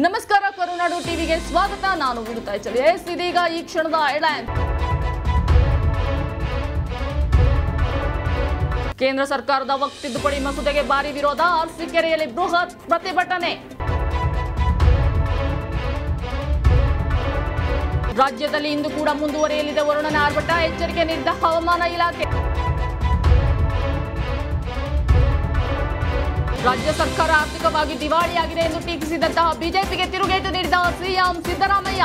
ನಮಸ್ಕಾರ, ಕರುನಾಡು ಟಿವಿಗೆ ಸ್ವಾಗತ. ನಾನು ವಿರುತಾ ಚಲಿ. ಇದೀಗ ಈ ಕ್ಷಣದ ಹೆಡ್ಲೈನ್. ಕೇಂದ್ರ ಸರ್ಕಾರದ ವಕ್ಫ್ ತಿದ್ದುಪಡಿ ಮಸೂದೆಗೆ ಭಾರಿ ವಿರೋಧ, ಅರಸೀಕೆರೆಯಲ್ಲಿ ಬೃಹತ್ ಪ್ರತಿಭಟನೆ. ರಾಜ್ಯದಲ್ಲಿ ಇಂದು ಕೂಡ ಮುಂದುವರಿಯಲಿದೆ ವರುಣನ ಆರ್ಭಟ, ಎಚ್ಚರಿಕೆ ನೀಡಿದ ಹವಾಮಾನ ಇಲಾಖೆ. ರಾಜ್ಯ ಸರ್ಕಾರ ಆರ್ಥಿಕವಾಗಿ ದಿವಾಳಿಯಾಗಿದೆ ಎಂದು ಟೀಕಿಸಿದಂತಹ ಬಿಜೆಪಿಗೆ ತಿರುಗೇಟು ನೀಡಿದ ಸಿಎಂ ಸಿದ್ದರಾಮಯ್ಯ.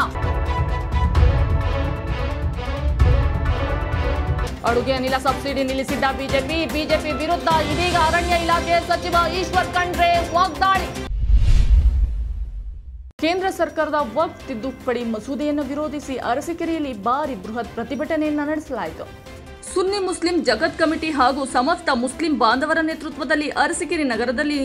ಅಡುಗೆ ಅನಿಲ ಸಬ್ಸಿಡಿ ನಿಲ್ಲಿಸಿದ್ದ ಬಿಜೆಪಿ ವಿರುದ್ಧ ಇದೀಗ ಅರಣ್ಯ ಇಲಾಖೆ ಸಚಿವ ಈಶ್ವರ್ ಖಂಡ್ರೆ ವಾಗ್ದಾಳಿ. ಕೇಂದ್ರ ಸರ್ಕಾರದ ವಕ್ಫ್ ತಿದ್ದುಪಡಿ ಮಸೂದೆಯನ್ನು ವಿರೋಧಿಸಿ ಅರಸೀಕೆರೆಯಲ್ಲಿ ಭಾರಿ ಬೃಹತ್ ಪ್ರತಿಭಟನೆಯನ್ನು ನಡೆಸಲಾಯಿತು. ಸುನ್ನಿ ಮುಸ್ಲಿಂ ಜಗತ್ ಕಮಿಟಿ ಹಾಗೂ ಸಮಸ್ತ ಮುಸ್ಲಿಂ ಬಾಂಧವರ ನೇತೃತ್ವದಲ್ಲಿ ಅರಸೀಕೆರೆ ನಗರದಲ್ಲಿ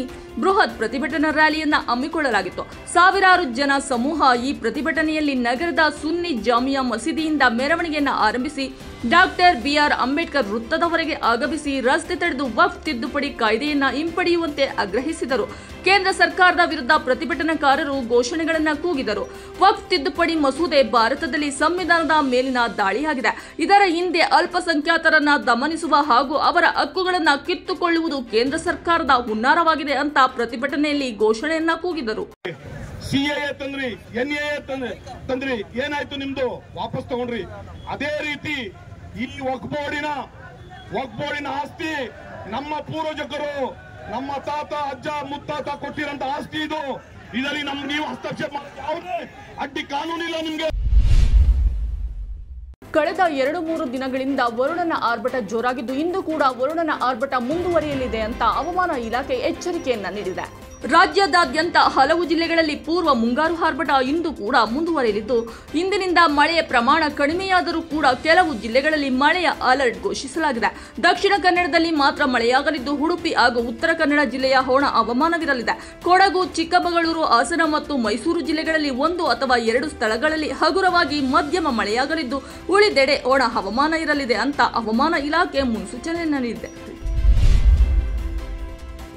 ಬೃಹತ್ ಪ್ರತಿಭಟನಾ ರ್ಯಾಲಿಯನ್ನ ಹಮ್ಮಿಕೊಳ್ಳಲಾಗಿತ್ತು. ಸಾವಿರಾರು ಜನ ಸಮೂಹ ಈ ಪ್ರತಿಭಟನೆಯಲ್ಲಿ ನಗರದ ಸುನ್ನಿ ಜಾಮಿಯಾ ಮಸೀದಿಯಿಂದ ಮೆರವಣಿಗೆಯನ್ನು ಆರಂಭಿಸಿ ಡಾಕ್ಟರ್ ಬಿಆರ್ ಅಂಬೇಡ್ಕರ್ ವೃತ್ತದವರೆಗೆ ಆಗಮಿಸಿ ರಸ್ತೆ ತಡೆದು ವಕ್ಫ್ ತಿದ್ದುಪಡಿ ಕಾಯ್ದೆಯನ್ನ ಹಿಂಪಡೆಯುವಂತೆ ಆಗ್ರಹಿಸಿದರು. ಕೇಂದ್ರ ಸರ್ಕಾರದ ವಿರುದ್ಧ ಪ್ರತಿಭಟನಾಕಾರರು ಘೋಷಣೆಗಳನ್ನು ಕೂಗಿದರು. ವಕ್ಫ್ ತಿದ್ದುಪಡಿ ಮಸೂದೆ ಭಾರತದಲ್ಲಿ ಸಂವಿಧಾನದ ಮೇಲಿನ ದಾಳಿಯಾಗಿದೆ. ಇದರ ಹಿಂದೆ ಅಲ್ಪಸಂಖ್ಯಾತರನ್ನ ದಮನಿಸುವ ಹಾಗೂ ಅವರ ಹಕ್ಕುಗಳನ್ನು ಕಿತ್ತುಕೊಳ್ಳುವುದು ಕೇಂದ್ರ ಸರ್ಕಾರದ ಹುನ್ನಾರವಾಗಿದೆ ಅಂತ ಪ್ರತಿಭಟನೆಯಲ್ಲಿ ಘೋಷಣೆಯನ್ನ ಕೂಗಿದರು. ಸಿಎಎ ತಂದ್ರಿ, ಎನ್ಎಎ ತಂದ್ರಿ, ಏನಾಯ್ತು ನಿಮ್ದು? ವಾಪಸ್ ತಗೊಂಡ್ರಿ. ಅದೇ ರೀತಿ ಈ ವಕ್ಫ್ ಬೋರ್ಡಿನ ಆಸ್ತಿ ನಮ್ಮ ಪೂರ್ವಜಕರು, ನಮ್ಮ ತಾತ ಅಜ್ಜ ಮುತ್ತಾತ ಕೊಟ್ಟಿರಂತ ಆಸ್ತಿ ಇದು. ಇದರಲ್ಲಿ ನೀವು ಹಸ್ತಕ್ಷೇಪ ಯಾವುದೇ ಅಡ್ಡಿ ಕಾನೂನಿಲ್ಲ ನಿಮ್ಗೆ. ಕಳೆದ 2-3 ದಿನಗಳಿಂದ ವರುಣನ ಆರ್ಭಟ ಜೋರಾಗಿದ್ದು, ಇಂದು ಕೂಡ ವರುಣನ ಆರ್ಭಟ ಮುಂದುವರಿಯಲಿದೆ ಅಂತ ಹವಾಮಾನ ಇಲಾಖೆ ಎಚ್ಚರಿಕೆಯನ್ನ ನೀಡಿದೆ. ರಾಜ್ಯದಾದ್ಯಂತ ಹಲವು ಜಿಲ್ಲೆಗಳಲ್ಲಿ ಪೂರ್ವ ಮುಂಗಾರು ಆರ್ಭಟ ಇಂದು ಕೂಡ ಮುಂದುವರಿಯಲಿದ್ದು, ಇಂದಿನಿಂದ ಮಳೆಯ ಪ್ರಮಾಣ ಕಡಿಮೆಯಾದರೂ ಕೂಡ ಕೆಲವು ಜಿಲ್ಲೆಗಳಲ್ಲಿ ಮಳೆಯ ಅಲರ್ಟ್ ಘೋಷಿಸಲಾಗಿದೆ. ದಕ್ಷಿಣ ಕನ್ನಡದಲ್ಲಿ ಮಾತ್ರ ಮಳೆಯಾಗಲಿದ್ದು, ಉಡುಪಿ ಹಾಗೂ ಉತ್ತರ ಕನ್ನಡ ಜಿಲ್ಲೆಯ ಒಣ ಹವಾಮಾನವಿರಲಿದೆ. ಕೊಡಗು, ಚಿಕ್ಕಮಗಳೂರು, ಹಾಸನ ಮತ್ತು ಮೈಸೂರು ಜಿಲ್ಲೆಗಳಲ್ಲಿ 1 ಅಥವಾ 2 ಸ್ಥಳಗಳಲ್ಲಿ ಹಗುರವಾಗಿ ಮಧ್ಯಮ ಮಳೆಯಾಗಲಿದ್ದು, ಉಳಿದೆಡೆ ಒಣ ಹವಾಮಾನ ಇರಲಿದೆ ಅಂತ ಹವಾಮಾನ ಇಲಾಖೆ ಮುನ್ಸೂಚನೆ ನೀಡಿದೆ.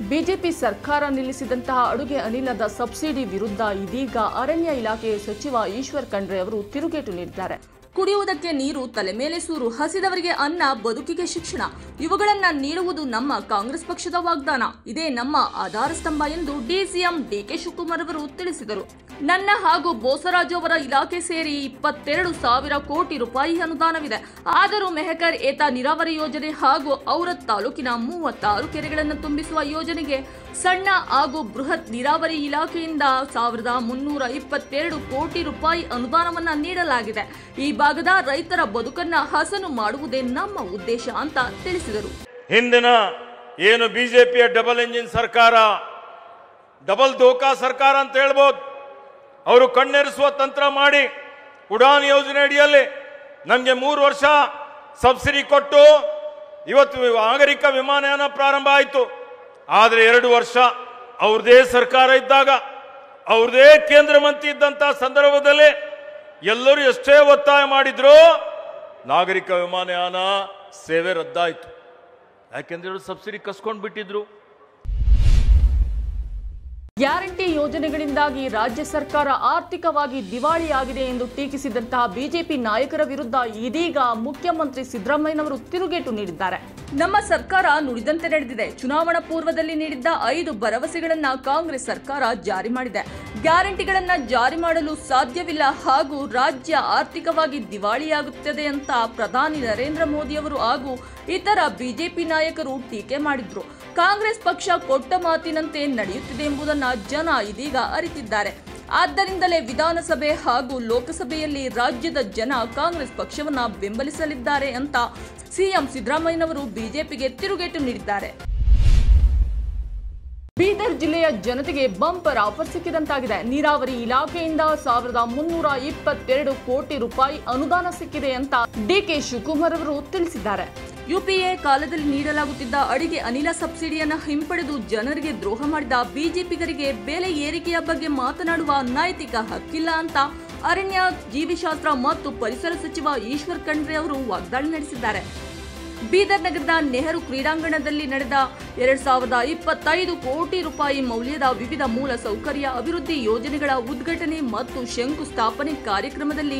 ಬಿಜೆಪಿ ಸರ್ಕಾರ ನಿಲ್ಲಿಸಿದಂತಹ ಅಡುಗೆ ಅನಿಲದ ಸಬ್ಸಿಡಿ ವಿರುದ್ಧ ಇದೀಗ ಅರಣ್ಯ ಇಲಾಖೆ ಸಚಿವ ಈಶ್ವರ್ ಖಂಡ್ರೆ ಅವರು ತಿರುಗೇಟು ನೀಡಿದ್ದಾರೆ. ಕುಡಿಯುವುದಕ್ಕೆ ನೀರು, ತಲೆ ಮೇಲೆ ಸೂರು, ಹಸಿದವರಿಗೆ ಅನ್ನ, ಬದುಕಿಗೆ ಶಿಕ್ಷಣ, ಇವುಗಳನ್ನ ನೀಡುವುದು ನಮ್ಮ ಕಾಂಗ್ರೆಸ್ ಪಕ್ಷದ ವಾಗ್ದಾನ. ಇದೇ ನಮ್ಮ ಆಧಾರ ಸ್ತಂಭ ಎಂದು ಡಿಸಿಎಂ ಡಿಕೆ ಶಿವಕುಮಾರ್ ಅವರು ತಿಳಿಸಿದರು. ನನ್ನ ಹಾಗೂ ಬೋಸರಾಜು ಅವರ ಇಲಾಖೆ ಸೇರಿ 22,000 ಕೋಟಿ ರೂಪಾಯಿ ಅನುದಾನವಿದೆ. ಆದರೂ ಮೆಹಕರ್ ಏತ ನೀರಾವರಿ ಯೋಜನೆ ಹಾಗೂ ಔರತ್ ತಾಲೂಕಿನ 36 ಕೆರೆಗಳನ್ನು ತುಂಬಿಸುವ ಯೋಜನೆಗೆ ಸಣ್ಣ ಹಾಗೂ ಬೃಹತ್ ನೀರಾವರಿ ಇಲಾಖೆಯಿಂದ 1,322 ಕೋಟಿ ರೂಪಾಯಿ ಅನುದಾನವನ್ನ ನೀಡಲಾಗಿದೆ. ಈ ಭಾಗದ ರೈತರ ಬದುಕನ್ನ ಹಸನು ಮಾಡುವುದೇ ನಮ್ಮ ಉದ್ದೇಶ ಅಂತ ತಿಳಿಸಿದರು. ಹಿಂದಿನ ಏನು ಬಿಜೆಪಿಯ ಡಬಲ್ ಎಂಜಿನ್ ಸರ್ಕಾರ, ಡಬಲ್ ಧೋಕಾ ಸರ್ಕಾರ ಅಂತ ಹೇಳ್ಬೋದು, ಅವರು ಕಣ್ಣೆರೆಸುವ ತಂತ್ರ ಮಾಡಿ ಉಡಾನ್ ಯೋಜನೆ ಅಡಿಯಲ್ಲಿ ನಮಗೆ 3 ವರ್ಷ ಸಬ್ಸಿಡಿ ಕೊಟ್ಟು ಇವತ್ತು ನಾಗರಿಕ ವಿಮಾನಯಾನ ಪ್ರಾರಂಭ ಆಯಿತು. ಆದರೆ 2 ವರ್ಷ ಅವ್ರದೇ ಸರ್ಕಾರ ಇದ್ದಾಗ, ಅವ್ರದೇ ಕೇಂದ್ರ ಮಂತ್ರಿ ಇದ್ದಂತ ಸಂದರ್ಭದಲ್ಲಿ ಎಲ್ಲರೂ ಎಷ್ಟೇ ಒತ್ತಾಯ ಮಾಡಿದ್ರು, ನಾಗರಿಕ ವಿಮಾನಯಾನ ಸೇವೆ ರದ್ದಾಯಿತು. ಯಾಕೆಂದ್ರೆ ಸಬ್ಸಿಡಿ ಕಸ್ಕೊಂಡು ಬಿಟ್ಟಿದ್ರು. ಗ್ಯಾರಂಟಿ ಯೋಜನೆಗಳಿಂದಾಗಿ ರಾಜ್ಯ ಸರ್ಕಾರ ಆರ್ಥಿಕವಾಗಿ ದಿವಾಳಿಯಾಗಿದೆ ಎಂದು ಟೀಕಿಸಿದಂತಹ ಬಿಜೆಪಿ ನಾಯಕರ ವಿರುದ್ಧ ಇದೀಗ ಮುಖ್ಯಮಂತ್ರಿ ಸಿದ್ದರಾಮಯ್ಯನವರು ತಿರುಗೇಟು ನೀಡಿದ್ದಾರೆ. ನಮ್ಮ ಸರ್ಕಾರ ನುಡಿದಂತೆ ನಡೆದಿದೆ. ಚುನಾವಣಾ ಪೂರ್ವದಲ್ಲಿ ನೀಡಿದ್ದ 5 ಭರವಸೆಗಳನ್ನ ಕಾಂಗ್ರೆಸ್ ಸರ್ಕಾರ ಜಾರಿ ಮಾಡಿದೆ. ಗ್ಯಾರಂಟಿಗಳನ್ನ ಜಾರಿ ಮಾಡಲು ಸಾಧ್ಯವಿಲ್ಲ ಹಾಗೂ ರಾಜ್ಯ ಆರ್ಥಿಕವಾಗಿ ದಿವಾಳಿಯಾಗುತ್ತದೆ ಅಂತ ಪ್ರಧಾನಿ ನರೇಂದ್ರ ಮೋದಿ ಅವರು ಹಾಗೂ ಇತರ ಬಿಜೆಪಿ ನಾಯಕರು ಟೀಕೆ ಮಾಡಿದ್ರು. ಕಾಂಗ್ರೆಸ್ ಪಕ್ಷ ಕೊಟ್ಟ ಮಾತಿನಂತೆ ನಡೆಯುತ್ತಿದೆ ಎಂಬುದನ್ನ ಜನ ಇದೀಗ ಅರಿತಿದ್ದಾರೆ. ಆದ್ದರಿಂದಲೇ ವಿಧಾನಸಭೆ ಹಾಗೂ ಲೋಕಸಭೆಯಲ್ಲಿ ರಾಜ್ಯದ ಜನ ಕಾಂಗ್ರೆಸ್ ಪಕ್ಷವನ್ನ ಬೆಂಬಲಿಸಲಿದ್ದಾರೆ ಅಂತ ಸಿಎಂ ಸಿದ್ದರಾಮಯ್ಯನವರು ಬಿಜೆಪಿಗೆ ತಿರುಗೇಟು ನೀಡಿದ್ದಾರೆ. ಬೀದರ್ ಜಿಲ್ಲೆಯ ಜನತೆಗೆ ಬಂಪರ್ ಆಫರ್ ಸಿಕ್ಕಿದಂತಾಗಿದೆ. ನೀರಾವರಿ ಇಲಾಖೆಯಿಂದ 1,322 ಕೋಟಿ ರೂಪಾಯಿ ಅನುದಾನ ಸಿಕ್ಕಿದೆ ಅಂತ ಡಿಕೆ ಶಿವಕುಮಾರ್ ಅವರು ತಿಳಿಸಿದ್ದಾರೆ. ಯುಪಿಎ ಕಾಲದಲ್ಲಿ ನೀಡಲಾಗುತ್ತಿದ್ದ ಅಡಿಗೆ ಅನಿಲ ಸಬ್ಸಿಡಿಯನ್ನು ಹಿಂಪಡೆದು ಜನರಿಗೆ ದ್ರೋಹ ಮಾಡಿದ ಬಿಜೆಪಿಗರಿಗೆ ಬೆಲೆ ಏರಿಕೆಯ ಬಗ್ಗೆ ಮಾತನಾಡುವ ನೈತಿಕ ಹಕ್ಕಿಲ್ಲ ಅಂತ ಅರಣ್ಯ, ಜೀವಿಶಾಸ್ತ್ರ ಮತ್ತು ಪರಿಸರ ಸಚಿವ ಈಶ್ವರ್ ಖಂಡ್ರೆ ಅವರು ವಾಗ್ದಾಳಿ ನಡೆಸಿದ್ದಾರೆ. ಬೀದರ್ ನಗರದ ನೆಹರು ಕ್ರೀಡಾಂಗಣದಲ್ಲಿ ನಡೆದ 2025 ಕೋಟಿ ರೂಪಾಯಿ ಮೌಲ್ಯದ ವಿವಿಧ ಮೂಲ ಸೌಕರ್ಯ ಅಭಿವೃದ್ಧಿ ಯೋಜನೆಗಳ ಉದ್ಘಾಟನೆ ಮತ್ತು ಶಂಕುಸ್ಥಾಪನೆ ಕಾರ್ಯಕ್ರಮದಲ್ಲಿ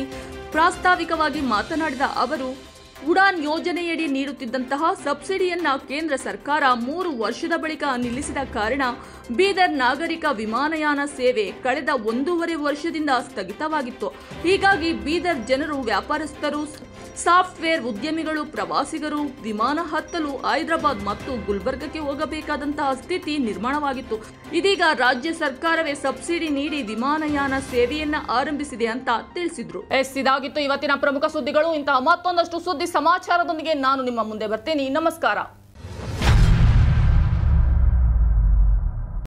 ಪ್ರಾಸ್ತಾವಿಕವಾಗಿ ಮಾತನಾಡಿದ ಅವರು, ಉಡಾನ್ ಯೋಜನೆಯಡಿ ನೀಡುತ್ತಿದ್ದಂತಹ ಸಬ್ಸಿಡಿಯನ್ನ ಕೇಂದ್ರ ಸರ್ಕಾರ 3 ವರ್ಷದ ಬಳಿಕ ನಿಲ್ಲಿಸಿದ ಕಾರಣ ಬೀದರ್ ನಾಗರಿಕ ವಿಮಾನಯಾನ ಸೇವೆ ಕಳೆದ 1.5 ವರ್ಷದಿಂದ ಸ್ಥಗಿತವಾಗಿತ್ತು. ಹೀಗಾಗಿ ಬೀದರ್ ಜನರು, ವ್ಯಾಪಾರಸ್ಥರು, ಸಾಫ್ಟ್ವೇರ್ ಉದ್ಯಮಿಗಳು, ಪ್ರವಾಸಿಗರು ವಿಮಾನ ಹತ್ತಲು ಹೈದರಾಬಾದ್ ಮತ್ತು ಗುಲ್ಬರ್ಗಕ್ಕೆ ಹೋಗಬೇಕಾದಂತಹ ಸ್ಥಿತಿ ನಿರ್ಮಾಣವಾಗಿತ್ತು. ಇದೀಗ ರಾಜ್ಯ ಸರ್ಕಾರವೇ ಸಬ್ಸಿಡಿ ನೀಡಿ ವಿಮಾನಯಾನ ಸೇವೆಯನ್ನ ಆರಂಭಿಸಿದೆ ಅಂತ ತಿಳಿಸಿದ್ರು. ಇದಾಗಿತ್ತು ಇವತ್ತಿನ ಪ್ರಮುಖ ಸುದ್ದಿಗಳು. ಇಂತಹ ಮತ್ತೊಂದಷ್ಟು ಸುದ್ದಿ ಸಮಾಚಾರದೊಂದಿಗೆ ನಾನು ನಿಮ್ಮ ಮುಂದೆ ಬರ್ತೀನಿ. ನಮಸ್ಕಾರ.